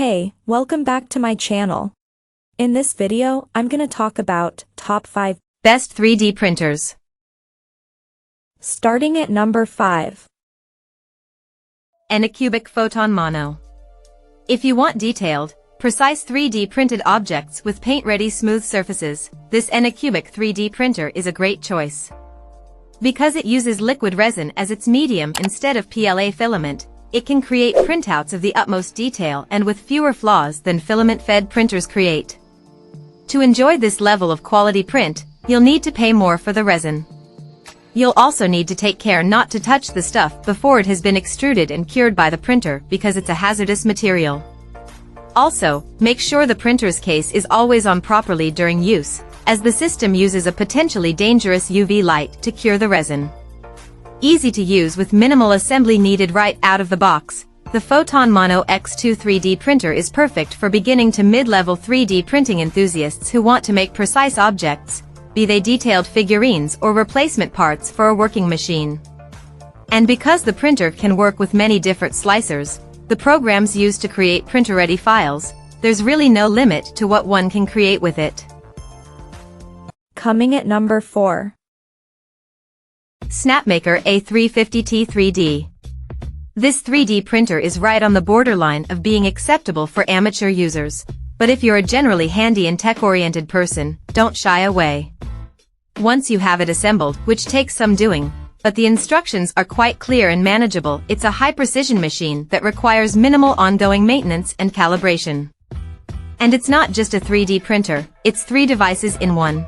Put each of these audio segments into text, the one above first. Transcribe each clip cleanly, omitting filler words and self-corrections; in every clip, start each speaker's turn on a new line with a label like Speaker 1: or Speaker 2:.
Speaker 1: Hey, welcome back to my channel. In this video, I'm gonna talk about top 5
Speaker 2: best 3D printers.
Speaker 1: Starting at number 5.
Speaker 2: ANYCUBIC Photon Mono. If you want detailed, precise 3D printed objects with paint-ready smooth surfaces, this ANYCUBIC 3D printer is a great choice. Because it uses liquid resin as its medium instead of PLA filament, it can create printouts of the utmost detail and with fewer flaws than filament-fed printers create. To enjoy this level of quality print, you'll need to pay more for the resin. You'll also need to take care not to touch the stuff before it has been extruded and cured by the printer because it's a hazardous material. Also, make sure the printer's case is always on properly during use, as the system uses a potentially dangerous UV light to cure the resin. Easy to use with minimal assembly needed right out of the box, the Photon Mono X2 3D printer is perfect for beginning to mid-level 3D printing enthusiasts who want to make precise objects, be they detailed figurines or replacement parts for a working machine. And because the printer can work with many different slicers, the programs used to create printer-ready files, there's really no limit to what one can create with it.
Speaker 1: Coming at number 4.
Speaker 2: Snapmaker A350T 3D. This 3D printer is right on the borderline of being acceptable for amateur users, but if you're a generally handy and tech-oriented person, don't shy away. Once you have it assembled, which takes some doing, but the instructions are quite clear and manageable, it's a high-precision machine that requires minimal ongoing maintenance and calibration. And it's not just a 3D printer, it's 3 devices in one.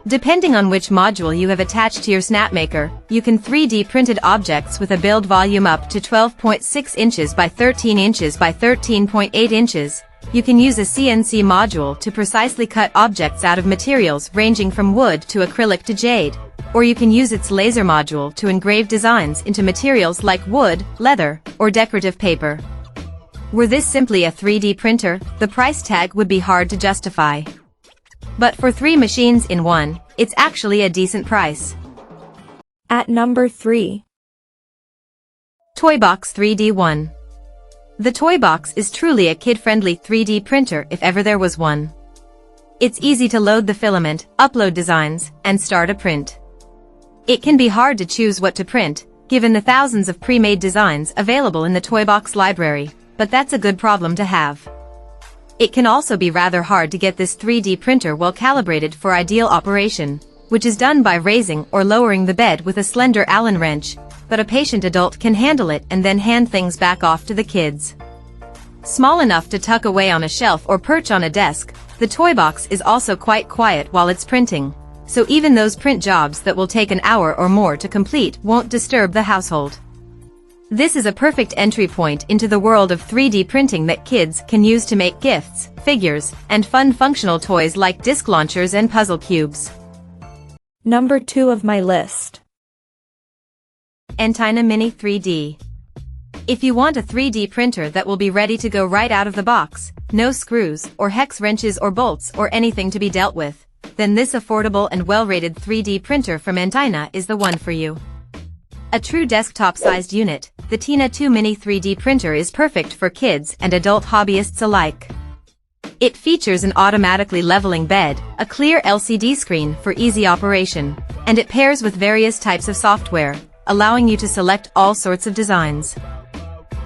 Speaker 2: Depending on which module you have attached to your Snapmaker, you can 3D printed objects with a build volume up to 12.6 inches by 13 inches by 13.8 inches. You can use a CNC module to precisely cut objects out of materials ranging from wood to acrylic to jade, or you can use its laser module to engrave designs into materials like wood, leather, or decorative paper. Were this simply a 3D printer, the price tag would be hard to justify. But for 3 machines in one, it's actually a decent price.
Speaker 1: At number 3.
Speaker 2: Toybox 3D1. The Toybox is truly a kid-friendly 3D printer if ever there was one. It's easy to load the filament, upload designs, and start a print. It can be hard to choose what to print, given the thousands of pre-made designs available in the Toybox library, but that's a good problem to have. It can also be rather hard to get this 3D printer well calibrated for ideal operation, which is done by raising or lowering the bed with a slender Allen wrench, but a patient adult can handle it and then hand things back off to the kids. Small enough to tuck away on a shelf or perch on a desk, the Toybox is also quite quiet while it's printing, so even those print jobs that will take an hour or more to complete won't disturb the household. This is a perfect entry point into the world of 3D printing that kids can use to make gifts, figures, and fun functional toys like disc launchers and puzzle cubes.
Speaker 1: Number 2 of my list.
Speaker 2: Entina Mini 3D. If you want a 3D printer that will be ready to go right out of the box, no screws, or hex wrenches or bolts or anything to be dealt with, then this affordable and well-rated 3D printer from Entina is the one for you. A true desktop-sized unit, the Entina 2 Mini 3D printer is perfect for kids and adult hobbyists alike. It features an automatically leveling bed, a clear LCD screen for easy operation, and it pairs with various types of software, allowing you to select all sorts of designs.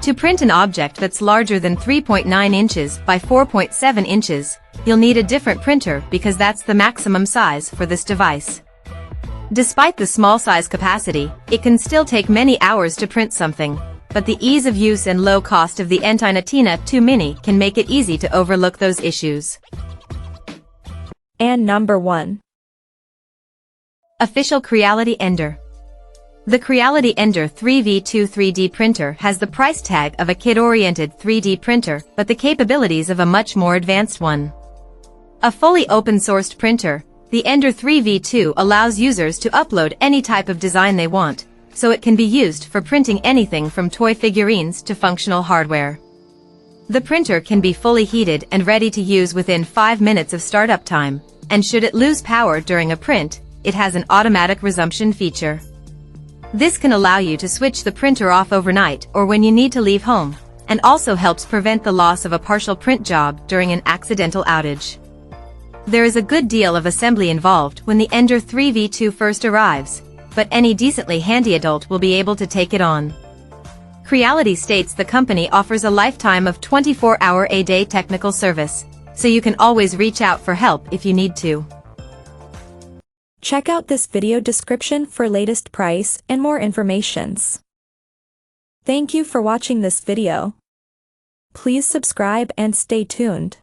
Speaker 2: To print an object that's larger than 3.9 inches by 4.7 inches, you'll need a different printer because that's the maximum size for this device. Despite the small size capacity, it can still take many hours to print something, but the ease of use and low cost of the Entina 2 Mini can make it easy to overlook those issues.
Speaker 1: And number 1.
Speaker 2: Official Creality Ender. The Creality Ender 3v2 3D printer has the price tag of a kid-oriented 3D printer, but the capabilities of a much more advanced one. A fully open-sourced printer, the Ender 3v2 allows users to upload any type of design they want, so it can be used for printing anything from toy figurines to functional hardware. The printer can be fully heated and ready to use within 5 minutes of startup time, and should it lose power during a print, it has an automatic resumption feature. This can allow you to switch the printer off overnight or when you need to leave home, and also helps prevent the loss of a partial print job during an accidental outage. There is a good deal of assembly involved when the Ender 3V2 first arrives, but any decently handy adult will be able to take it on. Creality states the company offers a lifetime of 24-hour-a-day technical service, so you can always reach out for help if you need to.
Speaker 1: Check out this video description for latest price and more informations. Thank you for watching this video. Please subscribe and stay tuned.